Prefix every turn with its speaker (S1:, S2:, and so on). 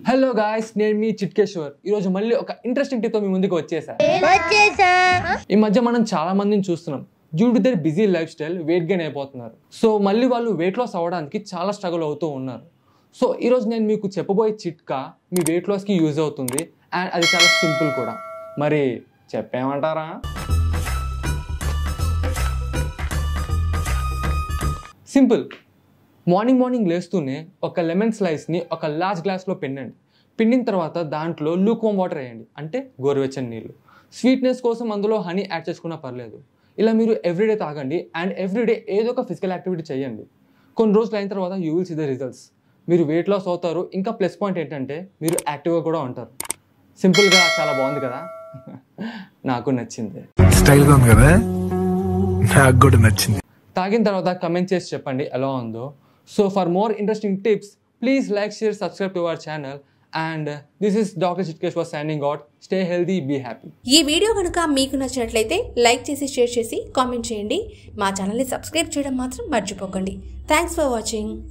S1: Hello guys, నేను మీ చిట్కేశ్వర్. ఈరోజు మళ్ళీ ఒక ఇంట్రెస్టింగ్ టిప్తో మీ ముందుకు వచ్చేసా. ఈ మధ్య మనం చాలా మందిని చూస్తున్నాం, due to their busy life style weight gain అయిపోతున్నారు. సో మళ్ళీ వాళ్ళు వెయిట్ లాస్ అవ్వడానికి చాలా స్ట్రగుల్ అవుతూ ఉన్నారు. సో ఈరోజు నేను మీకు చెప్పబోయే చిట్కా మీ వెయిట్ లాస్కి యూజ్ అవుతుంది, అండ్ అది చాలా సింపుల్ కూడా. మరి చెప్పేమంటారా? సింపుల్. మార్నింగ్ లేస్తూనే ఒక లెమన్ స్లైస్ని ఒక లార్జ్ గ్లాస్లో పిండండి. పిండిన తర్వాత దాంట్లో లూక్వామ్ వాటర్ వేయండి, అంటే గోరువెచ్చని నీళ్ళు. స్వీట్నెస్ కోసం అందులో హనీ యాడ్ చేసుకున్నా పర్లేదు. ఇలా మీరు ఎవ్రీడే తాగండి, అండ్ ఎవ్రీడే ఏదో ఒక ఫిజికల్ యాక్టివిటీ చేయండి. కొన్ని రోజులు అయిన తర్వాత you will see the results. మీరు వెయిట్ లాస్ అవుతారు. ఇంకా ప్లస్ పాయింట్ ఏంటంటే మీరు యాక్టివ్గా కూడా ఉంటారు. సింపుల్గా చాలా బాగుంది కదా? నాకు నచ్చింది.
S2: స్టైల్గా ఉంది కదా? నాకు కూడా నచ్చింది.
S1: తాగిన తర్వాత కమెంట్ చేసి చెప్పండి ఎలా ఉందో. So for more interesting tips, please like, share, subscribe to our channel. And this is Dr. Chitkeshwar signing out. Stay healthy, be happy.
S3: ఈ వీడియో కనుక మీకు నచ్చినట్లయితే లైక్ చేసి, షేర్ చేసి, కామెంట్ చేయండి. మా ఛానల్ని సబ్స్క్రైబ్ చేయడం మాత్రం మర్చిపోకండి. Thanks for watching.